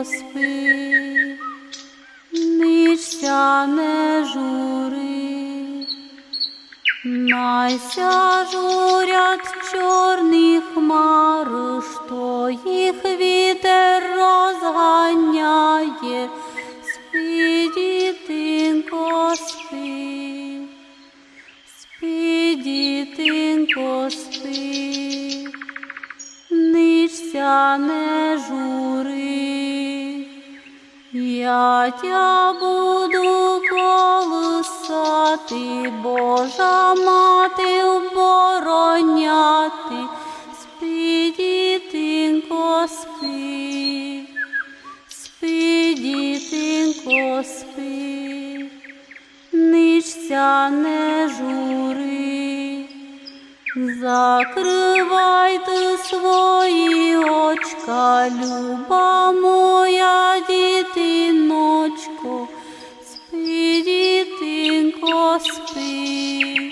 спи, нічся не жури, найся журять чорні хмари, що їх вітер розганяє. Спи, дитинко, спи, спи, дитинко, спи, нічся не жури, я тя буду колисати, Божа мати обороняти. Спи, дитинко, спи, спи, дитинко, спи, нічся не жури, закривайте свої очка, люба моя дитиночко. Спи, дитинко, спи,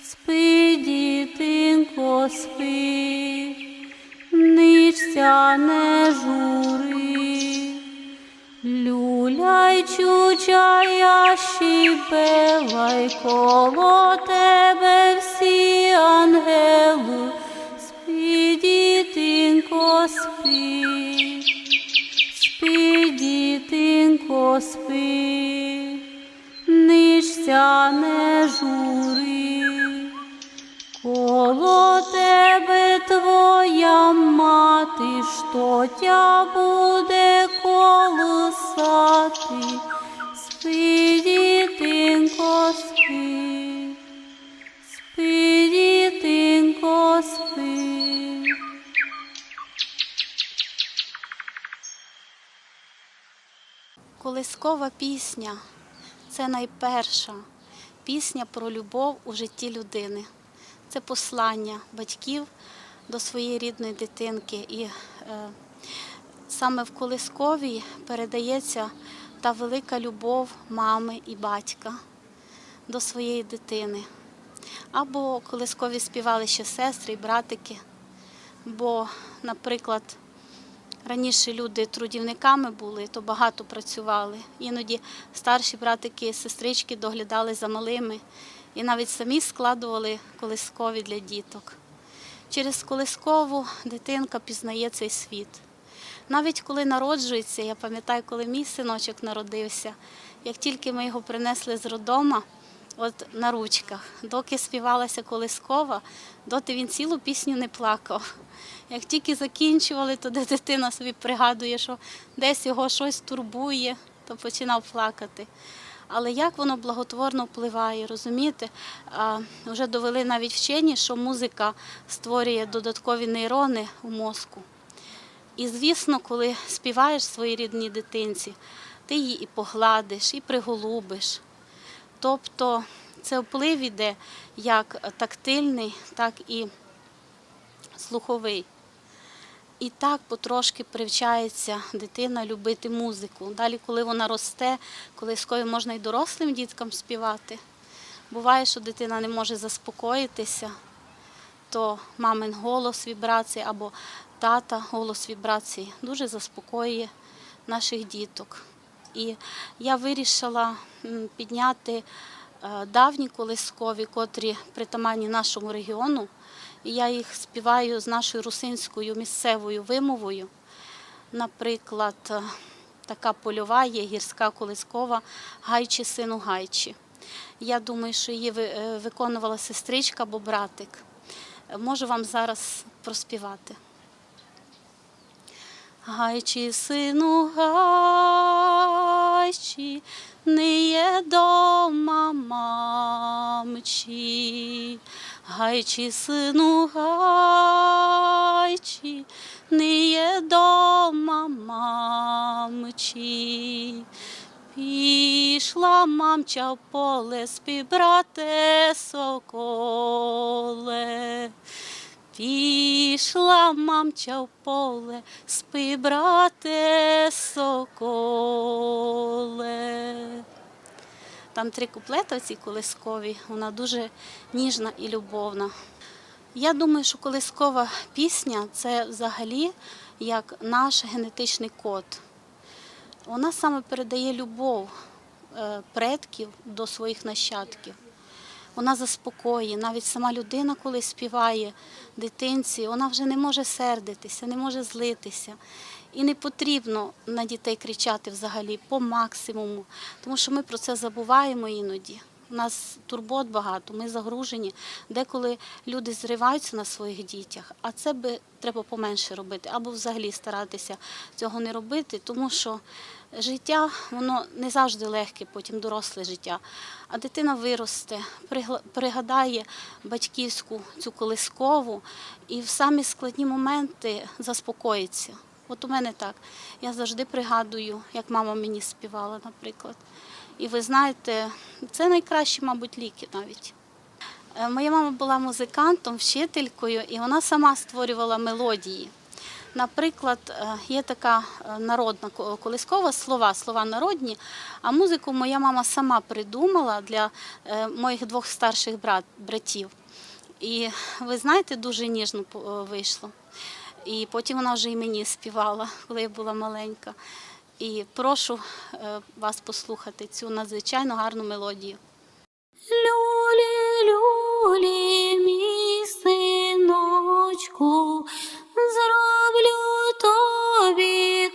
спи, дитинко, спи, нічся не жури. Люляй, чучая, щіпелай, коло тебе всі ангели. Спи, дитинко, спи, спи, дитинко, спи, нічся не жури. Коло тебе твоя мати, що тя буде колисати. Спи, дитинко, спи, спи, дитинко, спи. Колискова пісня – це найперша пісня про любов у житті людини. Це послання батьків до своєї рідної дитинки. І саме в колисковій передається та велика любов мами і батька до своєї дитини. Або колискові співали ще сестри і братики, бо, наприклад, раніше люди трудівниками були, то багато працювали. Іноді старші братики, сестрички доглядали за малими і навіть самі складували колискові для діток. Через колискову дитинка пізнає цей світ. Навіть коли народжується, я пам'ятаю, коли мій синочок народився, як тільки ми його принесли з роддома, от на ручках, доки співалася колискова, доти він цілу пісню не плакав. Як тільки закінчували, то дитина собі пригадує, що десь його щось турбує, то починав плакати. Але як воно благотворно впливає, розумієте? Вже довели навіть вчені, що музика створює додаткові нейрони у мозку. І, звісно, коли співаєш своїй рідній дитинці, ти її і погладиш, і приголубиш. Тобто це вплив іде як тактильний, так і слуховий. І так потрошки привчається дитина любити музику. Далі, коли вона росте, колискові можна і дорослим діткам співати. Буває, що дитина не може заспокоїтися, то мамин голос вібрації або тата голос вібрації дуже заспокоює наших діток. І я вирішила підняти давні колискові, котрі притаманні нашому регіону. І я їх співаю з нашою русинською місцевою вимовою. Наприклад, така польова є гірська колискова «Гайчі, сину, гайчі». Я думаю, що її виконувала сестричка або братик. Можу вам зараз проспівати. Гайчі, сину, гайчі, не є дома мамчі. Гайчі, сину, гайчі, не є дома мамчі. Пішла мамча в поле, спи, брате соколе. Пішла мамча в поле, спи, брате соколе. Там 3 куплети в цій колисковій, вона дуже ніжна і любовна. Я думаю, що колискова пісня – це взагалі як наш генетичний код. Вона саме передає любов предків до своїх нащадків. Вона заспокоює. Навіть сама людина, коли співає дитинці, вона вже не може сердитися, не може злитися. І не потрібно на дітей кричати взагалі по максимуму, тому що ми про це забуваємо іноді. У нас турбот багато, ми загружені. Деколи люди зриваються на своїх дітях, а це би треба поменше робити, або взагалі старатися цього не робити, тому що життя, воно не завжди легке, потім доросле життя. А дитина виросте, пригадає батьківську цю колискову і в самі складні моменти заспокоїться. От у мене так. Я завжди пригадую, як мама мені співала, наприклад. І ви знаєте, це найкращі, мабуть, ліки навіть. Моя мама була музикантом, вчителькою, і вона сама створювала мелодії. Наприклад, є така народна колискова, слова народні, а музику моя мама сама придумала для моїх 2 старших братів. І ви знаєте, дуже ніжно вийшло. І потім вона вже і мені співала, коли я була маленька. І прошу вас послухати цю надзвичайно гарну мелодію. Люлі, люлі, мій синочку, зроблю тобі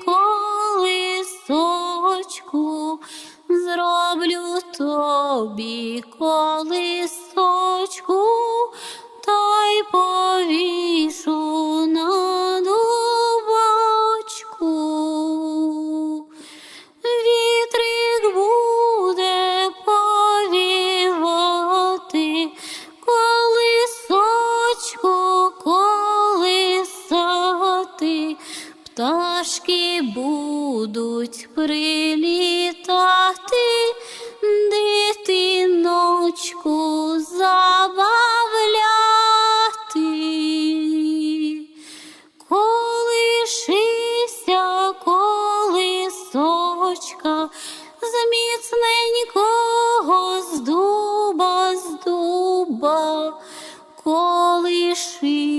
колисочку, зроблю тобі колисочку, та й повішу на дубочку. Вітрик буде повівати, колисочку колисати, пташки будуть прилітати, дитиночку забавляти. Колишися, колисочка, з міцненького з дуба, колишися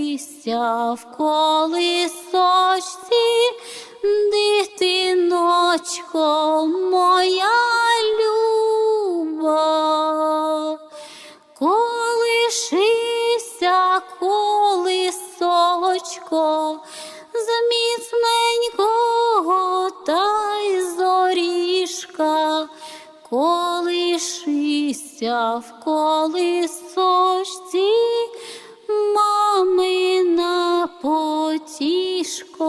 в колисочці, дитиночко моя люба. Колишися, колисочко, з міцненького та й зорішка, колишися в колисочці, мамина потішко.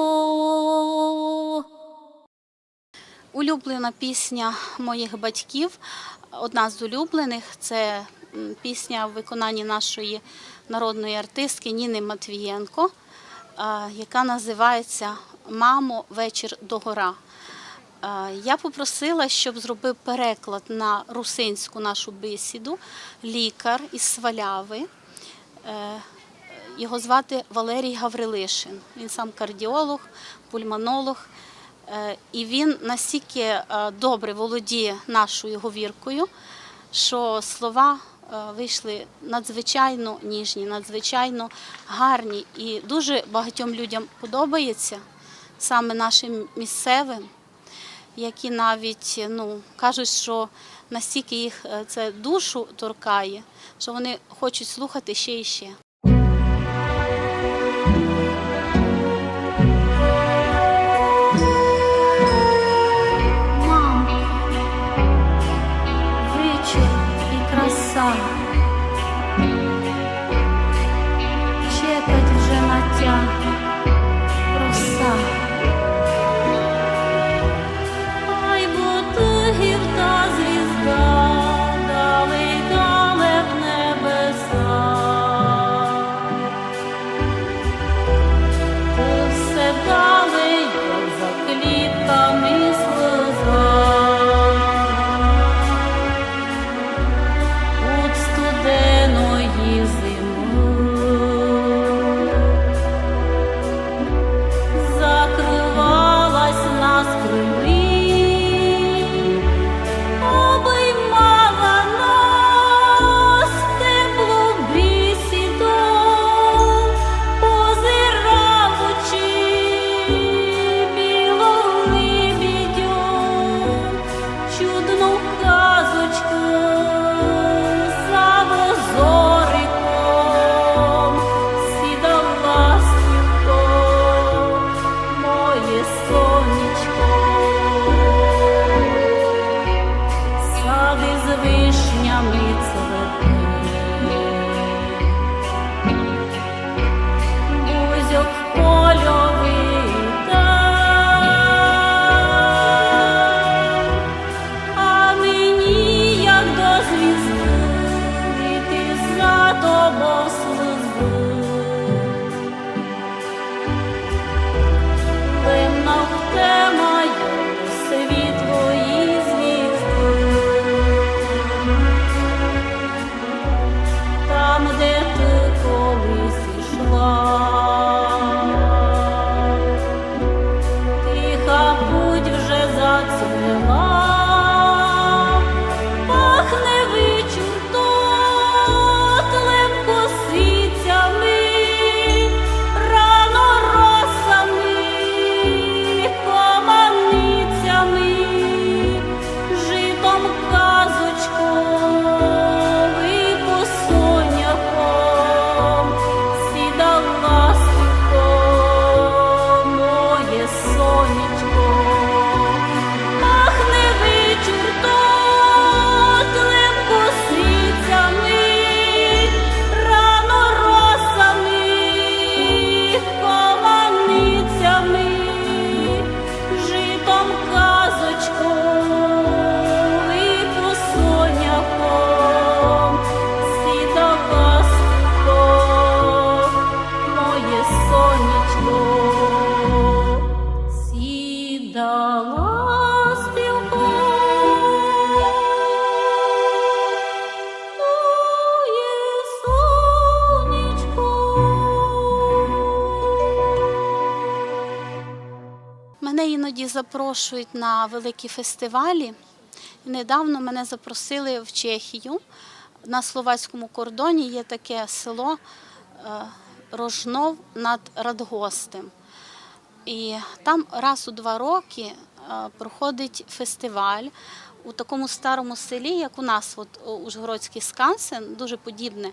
Улюблена пісня моїх батьків, одна з улюблених, це пісня в виконанні нашої народної артистки Ніни Матвієнко, яка називається «Мамо, вечір догора». Я попросила, щоб зробив переклад на русинську нашу бесіду лікар із Сваляви. Його звати Валерій Гаврилишин. Він сам кардіолог, пульмонолог. І він настільки добре володіє нашою говіркою, що слова вийшли надзвичайно ніжні, надзвичайно гарні. І дуже багатьом людям подобається, саме нашим місцевим, які навіть кажуть, що настільки їх це душу торкає, що вони хочуть слухати ще і ще. Чекать вже натяг роса. Ай, Бутугів та звізда, дале в небеса. Усе далей, як за клітками сльоза. От завжди з вишнями цвете. Бузьок польовий так, а мені, як до звізди, йти за тобою сльози. Лемна в тема світлої звізди, там, де ти колись ішла, тиха путь вже зацвіла, пахне вечір тотлем косицями, рано росами, команицями, житом казочковий по соняхом, сіда ластівко, моє сонечко. Пахне вечір тотлем косицями, рано росами, команицями, житом казочковий по соняхом, сіда ластівко, моє сонечко. Сіда ластівко, моє сонечко. Мене іноді запрошують на великі фестивалі. Недавно мене запросили в Чехію. На словацькому кордоні є таке село Рожнов над Радгостем. І там раз у 2 роки проходить фестиваль у такому старому селі, як у нас, от Ужгородський Скансен, дуже подібне,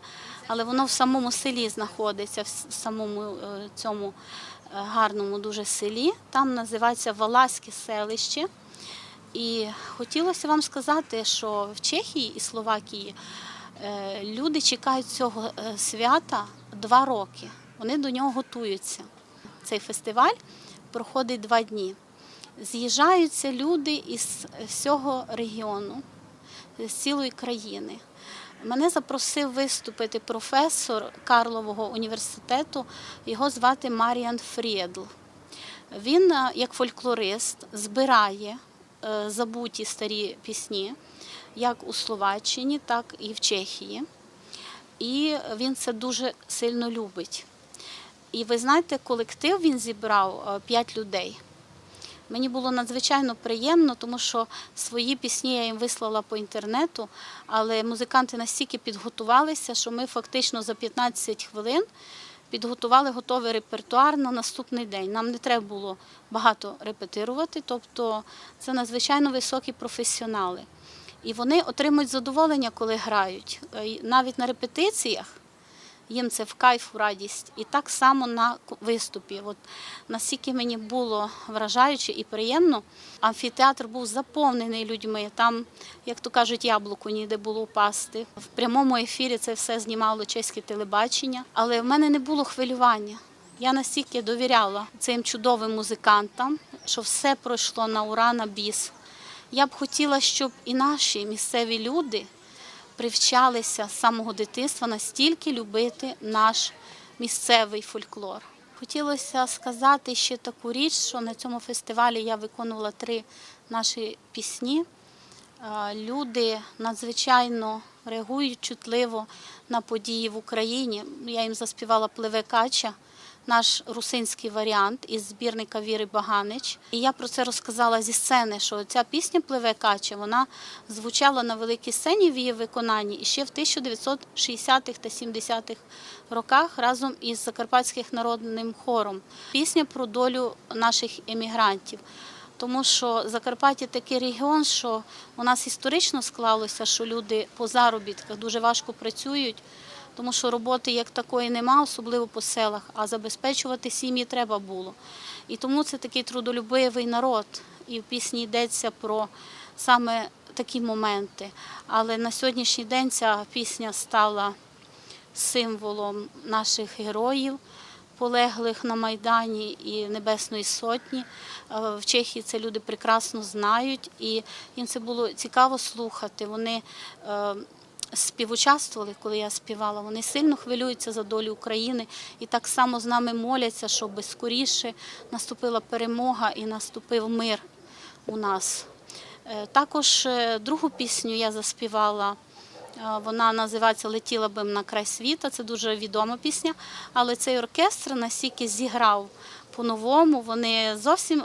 але воно в самому селі знаходиться, в самому цьому гарному дуже селі. Там називається Валаське селище. І хотілося вам сказати, що в Чехії і Словакії люди чекають цього свята 2 роки. Вони до нього готуються. Цей фестиваль проходить 2 дні. З'їжджаються люди із всього регіону, з цілої країни. Мене запросив виступити професор Карлового університету, його звати Маріан Фрєдл. Він, як фольклорист, збирає забуті старі пісні, як у Словаччині, так і в Чехії. І він це дуже сильно любить. І ви знаєте, колектив він зібрав 5 людей. Мені було надзвичайно приємно, тому що свої пісні я їм вислала по інтернету, але музиканти настільки підготувалися, що ми фактично за 15 хвилин підготували готовий репертуар на наступний день. Нам не треба було багато репетирувати, тобто це надзвичайно високі професіонали. І вони отримують задоволення, коли грають. Навіть на репетиціях їм це в кайф, в радість. І так само на виступі. От настільки мені було вражаюче і приємно. Амфітеатр був заповнений людьми. Там, як то кажуть, яблуку ніде було впасти. В прямому ефірі це все знімало чеське телебачення. Але в мене не було хвилювання. Я настільки довіряла цим чудовим музикантам, що все пройшло на ура, на біс. Я б хотіла, щоб і наші місцеві люди привчалися з самого дитинства настільки любити наш місцевий фольклор. Хотілося сказати ще таку річ, що на цьому фестивалі я виконувала 3 наші пісні. Люди надзвичайно реагують чутливо на події в Україні. Я їм заспівала «Пливе кача», наш русинський варіант із збірника Віри Баганич. І я про це розказала зі сцени, що ця пісня «Пливе кача», вона звучала на великій сцені в її виконанні і ще в 1960-х та 70-х роках разом із Закарпатським народним хором. Пісня про долю наших емігрантів. Тому що Закарпаття такий регіон, що у нас історично склалося, що люди по заробітках дуже важко працюють, тому що роботи як такої нема, особливо по селах, а забезпечувати сім'ї треба було. І тому це такий трудолюбивий народ. І в пісні йдеться про саме такі моменти. Але на сьогоднішній день ця пісня стала символом наших героїв, полеглих на Майдані і Небесної Сотні. В Чехії це люди прекрасно знають, і їм це було цікаво слухати. Вони співучаствували, коли я співала, вони сильно хвилюються за долю України і так само з нами моляться, щоб скоріше наступила перемога і наступив мир у нас. Також другу пісню я заспівала, вона називається «Летіла би на край світа», це дуже відома пісня, але цей оркестр настільки зіграв по-новому, вони зовсім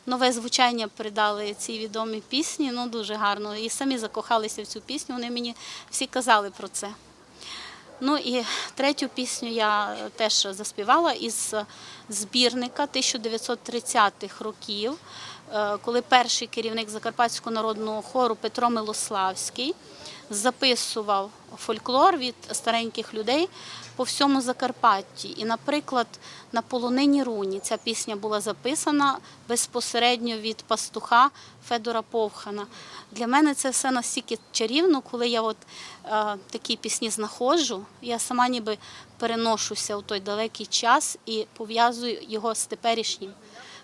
нове звучання придали цій відомій пісні, ну дуже гарно, і самі закохалися в цю пісню, вони мені всі казали про це. Ну і третю пісню я теж заспівала із збірника 1930-х років, коли перший керівник Закарпатського народного хору Петро Милославський записував фольклор від стареньких людей по всьому Закарпатті. І, наприклад, на полонині Руні ця пісня була записана безпосередньо від пастуха Федора Повхана. Для мене це все настільки чарівно, коли я такі пісні знаходжу, я сама ніби переношуся у той далекий час і пов'язую його з теперішнім.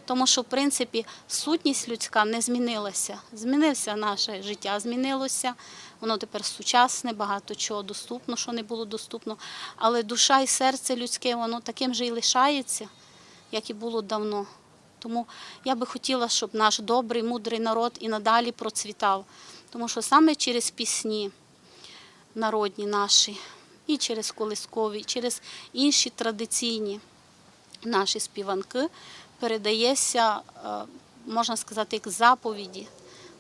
Тому що, в принципі, сутність людська не змінилася. Змінилося наше життя, змінилося. Воно тепер сучасне, багато чого доступно, що не було доступно. Але душа і серце людське, воно таким же і лишається, як і було давно. Тому я би хотіла, щоб наш добрий, мудрий народ і надалі процвітав. Тому що саме через пісні народні наші, і через колискові, і через інші традиційні наші співанки передається, можна сказати, як заповіді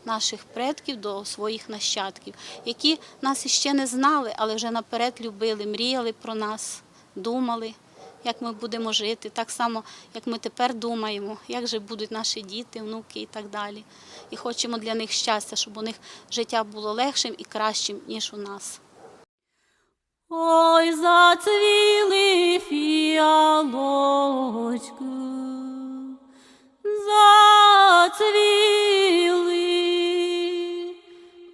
наших предків до своїх нащадків, які нас іще не знали, але вже наперед любили, мріяли про нас, думали, як ми будемо жити, так само, як ми тепер думаємо, як же будуть наші діти, внуки і так далі. І хочемо для них щастя, щоб у них життя було легшим і кращим, ніж у нас. Ой, зацвіли фіалочки, зацвіли,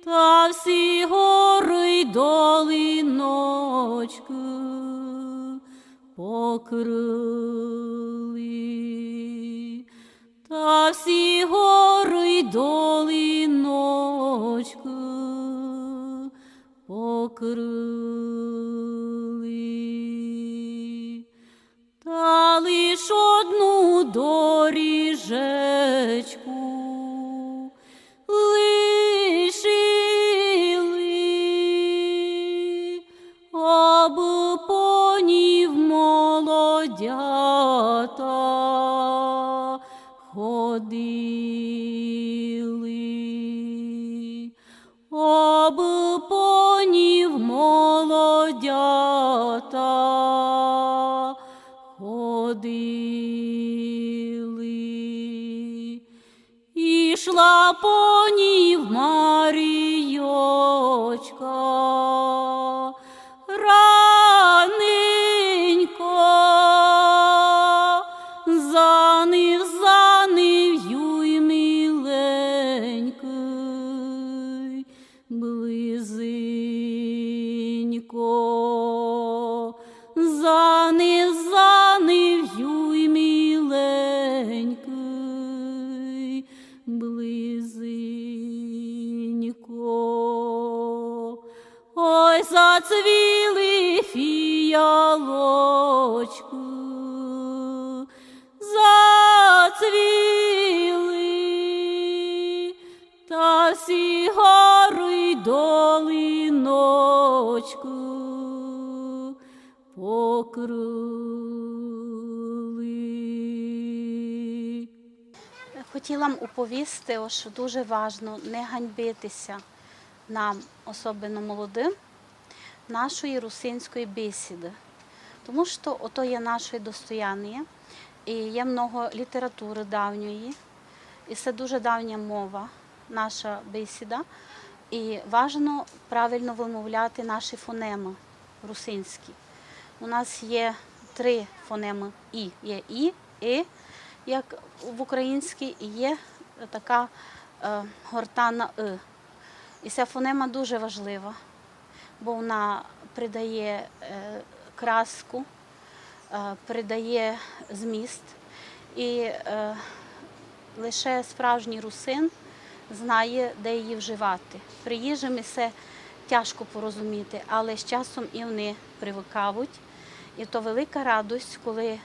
та всі гори й долиночки покрили, та всі гори й долиночки покрили, та лиш одну доріжечку лишили, об по ній молодята ходили, об по ній молодята ходили. Ішла по ній Марійочка раненько, занив юй миленький, близенько, занив юй миленький, близенько. Ой, зацвіли фіалочки, зацвіли, та всі гори й долиночки покрили. Хотіла б оповісти, що дуже важливо не ганьбитися нам, особливо молодим, нашої русинської бесіди. Тому що ото є наше достояння, і є много літератури давньої, і це дуже давня мова, наша бесіда. І важливо правильно вимовляти наші фонеми русинські. У нас є 3 фонеми «і». Є «і», «и», як в українській, і є така гортанна «и». І ця фонема дуже важлива, бо вона придає краску, придає зміст. І лише справжній русин знає, де її вживати. Приїжджим це тяжко порозуміти, але з часом і вони привикають. І то велика радість, коли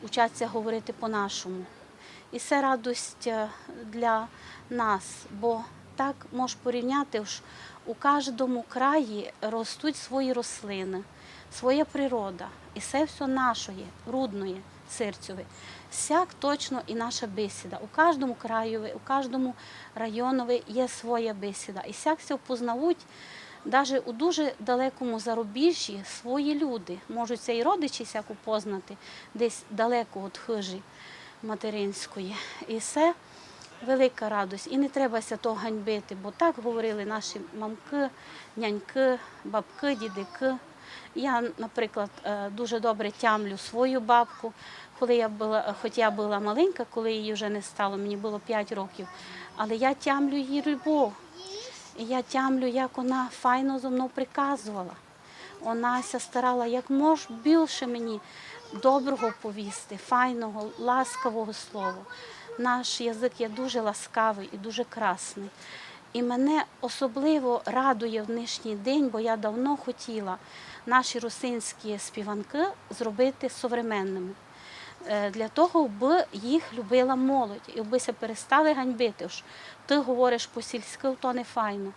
учаться говорити по-нашому. І це радість для нас, бо так можеш порівняти, що у кожному краї ростуть свої рослини, своя природа. І це все нашої, рудної, серцеве. Всяк точно і наша бесіда. У кожному краєві, у кожному районові є своя бесіда. І всяк все впознають, навіть у дуже далекому зарубіжжі свої люди. Можуть це і родичі всяк упознати, десь далеко від хижі материнської. І це велика радість. І не треба того ганьбити, бо так говорили наші мамки, няньки, бабки, дідики. Я, наприклад, дуже добре тямлю свою бабку, хоч я була маленька, коли її вже не стало, мені було 5 років, але я тямлю її любов. І я тямлю, як вона файно зо мною приказувала. Вона старала як може більше мені доброго повісти, файного, ласкавого слова. Наш язик є дуже ласкавий і дуже красний. І мене особливо радує в нинішній день, бо я давно хотіла наші русинські співанки зробити современними. Для того, аби їх любила молодь, і аби се перестали ганьбити. Ти говориш по-сільськи, то не файно.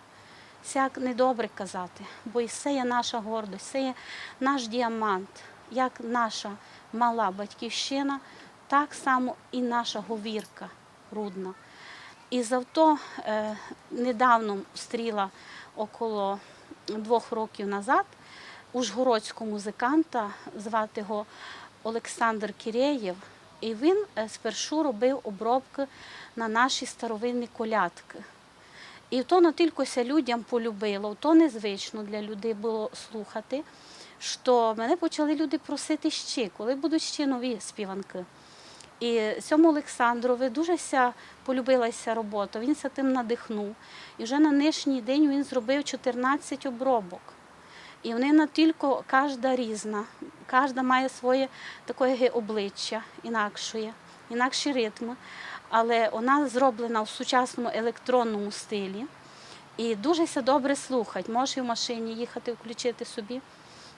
Всяк недобре казати, бо і це є наша гордость, це є наш діамант. Як наша мала батьківщина, так само і наша говірка рудна. І завто недавно зустріла, около 2 років назад, ужгородського музиканта, звати його Олександр Кірєєв, і він спершу робив обробки на наші старовинні колядки. І то натилькося людям полюбило, то незвично для людей було слухати, що мене почали люди просити ще, коли будуть ще нові співанки. І цьому Олександрові дуже полюбилася робота, він се тим надихнув. І вже на нинішній день він зробив 14 обробок. І вони не тільки кожна різна, кожна має своє таке обличчя, інакші ритми, але вона зроблена в сучасному електронному стилі. І дуже добре слухати. Можеш і в машині їхати, включити собі,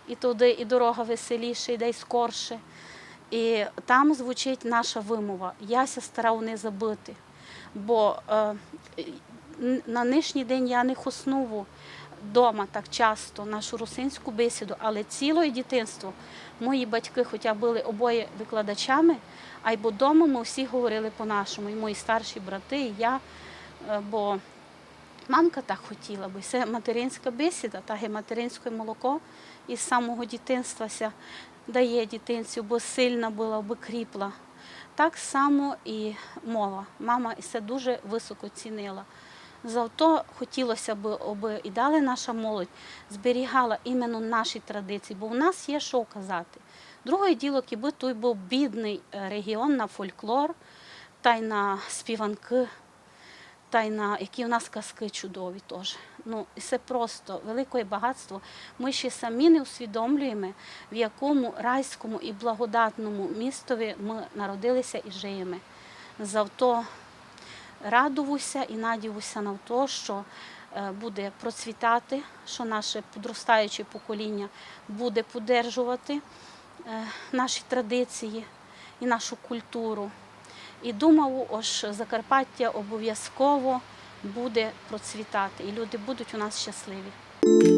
і туди, і дорога веселіша, і скорше. І там звучить наша вимова. Я старав не забути, бо на нинішній день я не хосну вдома так часто нашу русинську бесіду, але ціле дитинство мої батьки, хоча були обоє викладачами, а й бо вдома ми всі говорили по-нашому, і мої старші брати, і я, бо мамка так хотіла, бо це материнська бесіда, так і материнське молоко із самого дитинства дає дитинцю, бо сильна була, бо кріпла. Так само і мова. Мама це дуже високо цінила. Зато хотілося б, аби і далі наша молодь зберігала іменно наші традиції, бо у нас є що казати. Друге діло, якби той був бідний регіон на фольклор, та й на співанки, та й на які у нас казки чудові теж. Ну, це просто велике багатство. Ми ще самі не усвідомлюємо, в якому райському і благодатному містові ми народилися і живемо. Завто радуюся і надіюся на те, що буде процвітати, що наше підростаюче покоління буде підтримувати наші традиції і нашу культуру. І думаю, що Закарпаття обов'язково буде процвітати, і люди будуть у нас щасливі.